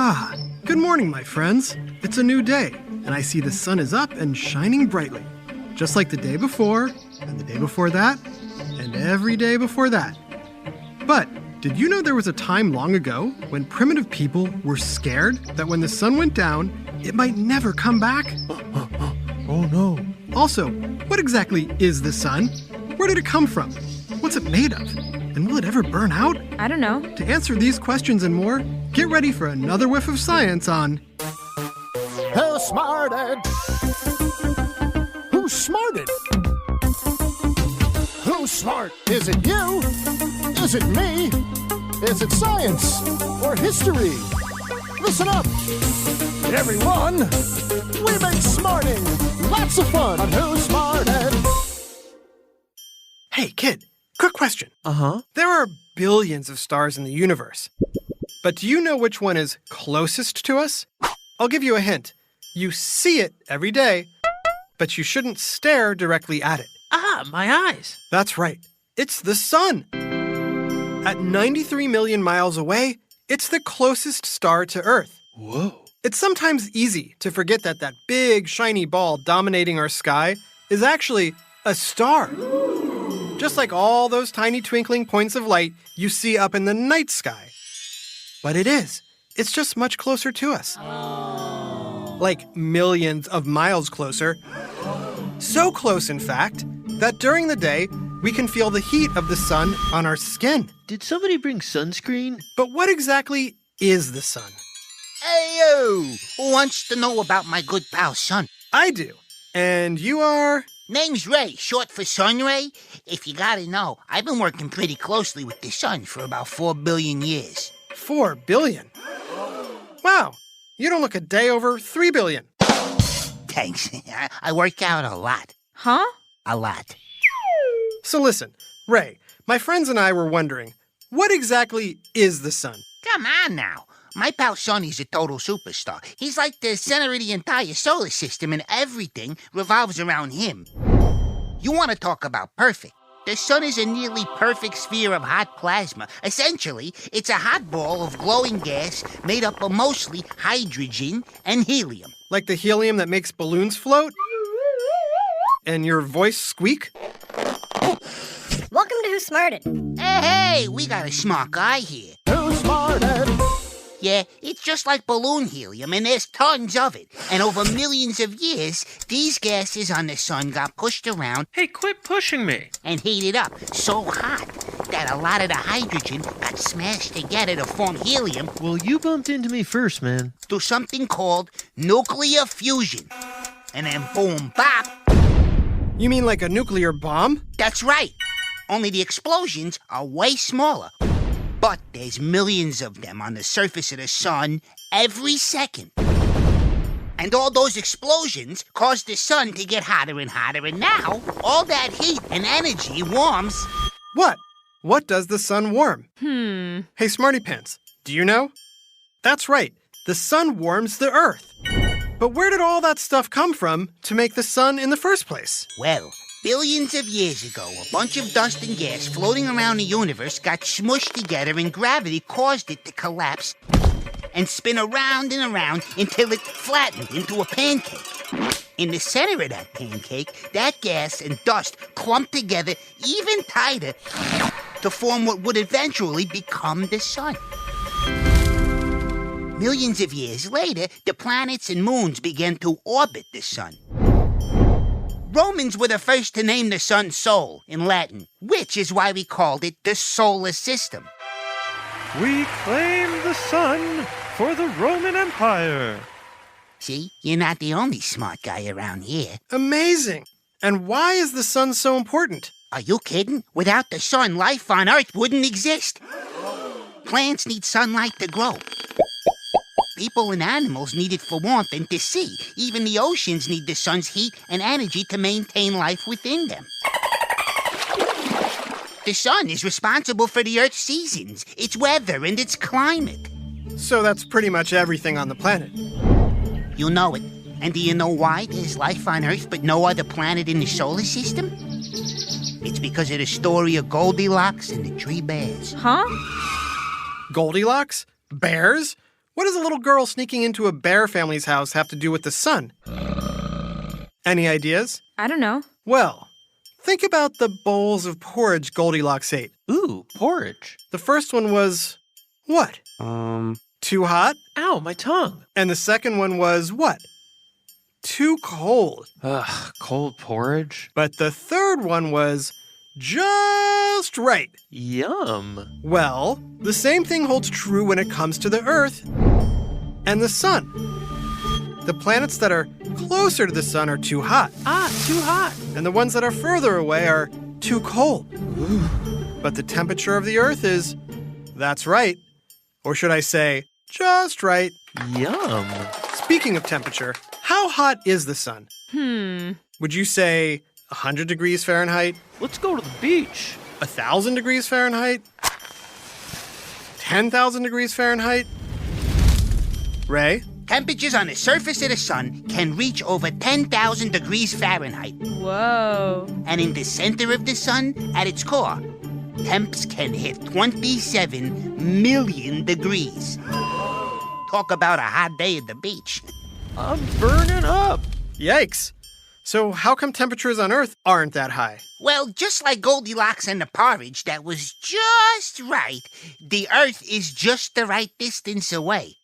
Ah, good morning, my friends. It's a new day, and I see the sun is up and shining brightly, just like the day before, and the day before that, and every day before that. But did you know there was a time long ago when primitive people were scared that when the sun went down, it might never come back? Oh no. Also, what exactly is the sun? Where did it come from? What's it made of? And will it ever burn out? I don't know. To answer these questions and more, get ready for another whiff of science on Who smarted? Who's smarted? Who's smart? Is it you? Is it me? Is it science or history? Listen up, everyone. We make smarting lots of fun on Who Smarted. Hey, kid, quick question. There are billions of stars in the universe. But do you know which one is closest to us? I'll give you a hint. You see it every day, but you shouldn't stare directly at it. My eyes. That's right. It's the sun. At 93 million miles away, it's the closest star to Earth. Whoa. It's sometimes easy to forget that that big, shiny ball dominating our sky is actually a star. Just like all those tiny twinkling points of light you see up in the night sky. But it is. It's just much closer to us. Like millions of miles closer. So close, in fact, that during the day, we can feel the heat of the sun on our skin. Did somebody bring sunscreen? But what exactly is the sun? Hey-yo! Who wants to know about my good pal Sun? I do. And you are? Name's Ray, short for Sun Ray. If you gotta know, I've been working pretty closely with the sun for about 4 billion years. 4 billion? Wow, you don't look a day over 3 billion. Thanks. I work out a lot. Huh? A lot. So listen, Ray, my friends and I were wondering, what exactly is the sun? Come on now. My pal Sonny's a total superstar. He's like the center of the entire solar system, and everything revolves around him. You want to talk about perfect? The sun is a nearly perfect sphere of hot plasma. Essentially, it's a hot ball of glowing gas made up of mostly hydrogen and helium. Like the helium that makes balloons float? And your voice squeak? Welcome to Who Smarted. Hey, we got a smart guy here. Who Smarted? Yeah, it's just like balloon helium, and there's tons of it. And over millions of years, these gases on the sun got pushed around Hey, quit pushing me. and heated up so hot that a lot of the hydrogen got smashed together to form helium Well, you bumped into me first, man. through something called nuclear fusion. And then boom, bop. You mean like a nuclear bomb? That's right. Only the explosions are way smaller. But there's millions of them on the surface of the sun every second. And all those explosions cause the sun to get hotter and hotter, and now all that heat and energy warms. What? What does the sun warm? Hey, Smarty Pants, do you know? That's right, the sun warms the Earth. But where did all that stuff come from to make the sun in the first place? Well, billions of years ago, a bunch of dust and gas floating around the universe got smushed together, and gravity caused it to collapse and spin around and around until it flattened into a pancake. In the center of that pancake, that gas and dust clumped together even tighter to form what would eventually become the sun. Millions of years later, the planets and moons began to orbit the sun. Romans were the first to name the sun Sol in Latin, which is why we called it the solar system. We claim the sun for the Roman Empire. See, you're not the only smart guy around here. Amazing! And why is the sun so important? Are you kidding? Without the sun, life on Earth wouldn't exist. Plants need sunlight to grow. People and animals need it for warmth and to see. Even the oceans need the sun's heat and energy to maintain life within them. The sun is responsible for the Earth's seasons, its weather, and its climate. So that's pretty much everything on the planet. You know it. And do you know why there's life on Earth but no other planet in the solar system? It's because of the story of Goldilocks and the Three Bears. Huh? Goldilocks? Bears? What does a little girl sneaking into a bear family's house have to do with the sun? Any ideas? I don't know. Well, think about the bowls of porridge Goldilocks ate. Ooh, porridge. The first one was what? Too hot? Ow, my tongue. And the second one was what? Too cold. Ugh, cold porridge? But the third one was just right. Yum. Well, the same thing holds true when it comes to the Earth and the sun. The planets that are closer to the sun are too hot, Too hot. and the ones that are further away are too cold. But the temperature of the Earth is, that's right. Or should I say, just right. Yum. Speaking of temperature, how hot is the sun? Would you say 100 degrees Fahrenheit? Let's go to the beach. 1,000 degrees Fahrenheit? 10,000 degrees Fahrenheit? Ray? Temperatures on the surface of the sun can reach over 10,000 degrees Fahrenheit. Whoa. And in the center of the sun, at its core, temps can hit 27 million degrees. Talk about a hot day at the beach. I'm burning up. Yikes. So how come temperatures on Earth aren't that high? Well, just like Goldilocks and the porridge that was just right, the Earth is just the right distance away.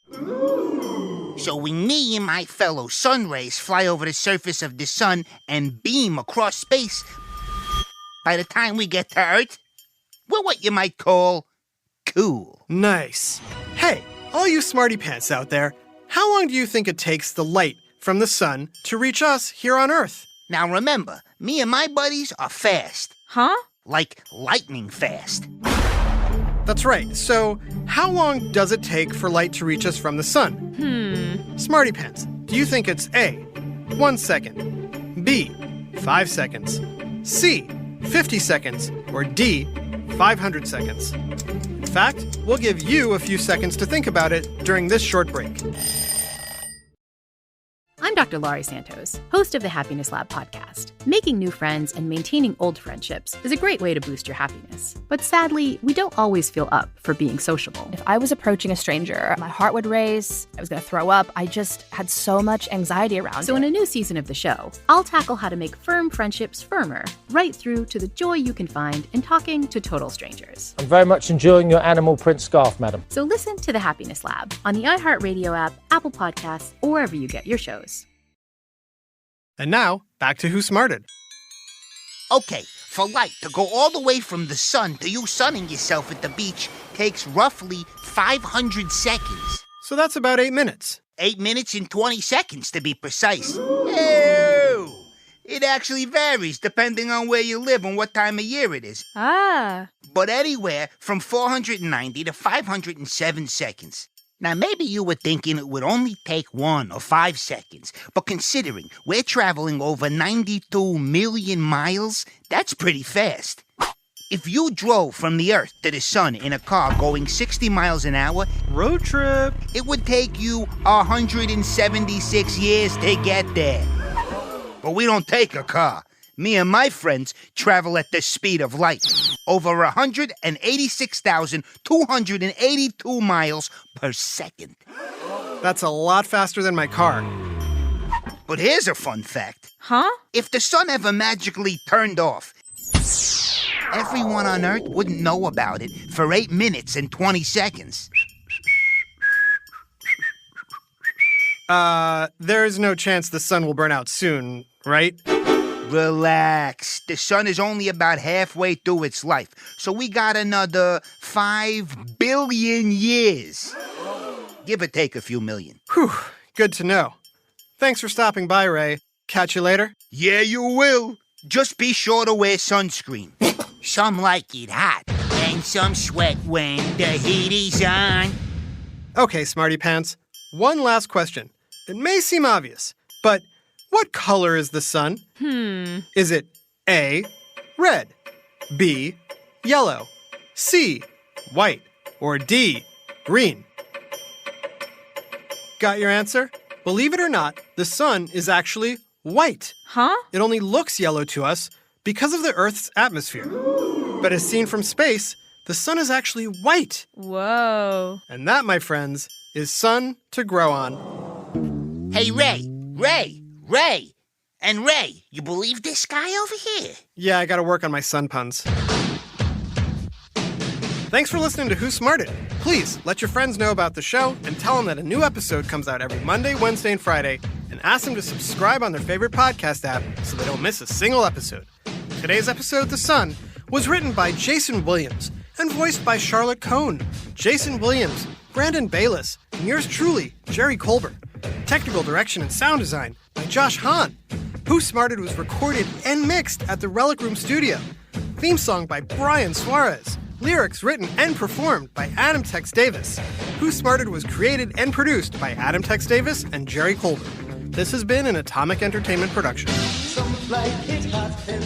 So when me and my fellow sun rays fly over the surface of the sun and beam across space, by the time we get to Earth, we're what you might call cool. Nice. Hey, all you smarty pants out there, how long do you think it takes the light from the sun to reach us here on Earth? Now remember, me and my buddies are fast, Huh? like lightning fast. That's right. So how long does it take for light to reach us from the sun? Smarty pants, do you think it's A, 1 second, B, 5 seconds, C, 50 seconds, or D, 500 seconds? In fact, we'll give you a few seconds to think about it during this short break. I'm Dr. Laurie Santos, host of the Happiness Lab podcast. Making new friends and maintaining old friendships is a great way to boost your happiness. But sadly, we don't always feel up for being sociable. If I was approaching a stranger, my heart would race, I was going to throw up. I just had so much anxiety around So it. in a new season of the show, I'll tackle how to make firm friendships firmer, right through to the joy you can find in talking to total strangers. I'm very much enjoying your animal print scarf, madam. So listen to the Happiness Lab on the iHeartRadio app, Apple Podcasts, or wherever you get your shows. And now, back to Who Smarted. Okay, for light to go all the way from the sun to you sunning yourself at the beach takes roughly 500 seconds. So that's about 8 minutes. 8 minutes and 20 seconds to be precise. Ew! It actually varies depending on where you live and what time of year it is. But anywhere from 490 to 507 seconds. Now, maybe you were thinking it would only take 1 or 5 seconds, but considering we're traveling over 92 million miles, that's pretty fast. If you drove from the Earth to the sun in a car going 60 miles an hour, Road trip. it would take you 176 years to get there. But we don't take a car. Me and my friends travel at the speed of light, over 186,282 miles per second. That's a lot faster than my car. But here's a fun fact. Huh? If the sun ever magically turned off, everyone on Earth wouldn't know about it for 8 minutes and 20 seconds. There's no chance the sun will burn out soon, right? Relax. The sun is only about halfway through its life, so we got another 5 billion years. Give or take a few million. Whew, good to know. Thanks for stopping by, Ray. Catch you later. Yeah, you will. Just be sure to wear sunscreen. Some like it hot, and some sweat when the heat is on. Okay, smarty pants. One last question. It may seem obvious, but what color is the sun? Is it A, red, B, yellow, C, white, or D, green? Got your answer? Believe it or not, the sun is actually white. Huh? It only looks yellow to us because of the Earth's atmosphere. But as seen from space, the sun is actually white. Whoa. And that, my friends, is sun to grow on. Hey, Ray! And Ray, you believe this guy over here? Yeah, I gotta work on my sun puns. Thanks for listening to Who Smarted. Please let your friends know about the show and tell them that a new episode comes out every Monday, Wednesday, and Friday, and ask them to subscribe on their favorite podcast app so they don't miss a single episode. Today's episode, The Sun, was written by Jason Williams and voiced by Charlotte Cohn, Jason Williams, Brandon Bayless, and yours truly, Jerry Colbert. Technical direction and sound design by Josh Hahn. Who Smarted was recorded and mixed at the Relic Room Studio. Theme song by Brian Suarez. Lyrics written and performed by Adam Tex Davis. Who Smarted was created and produced by Adam Tex Davis and Jerry Colbert. This has been an Atomic Entertainment production. Some like it hot and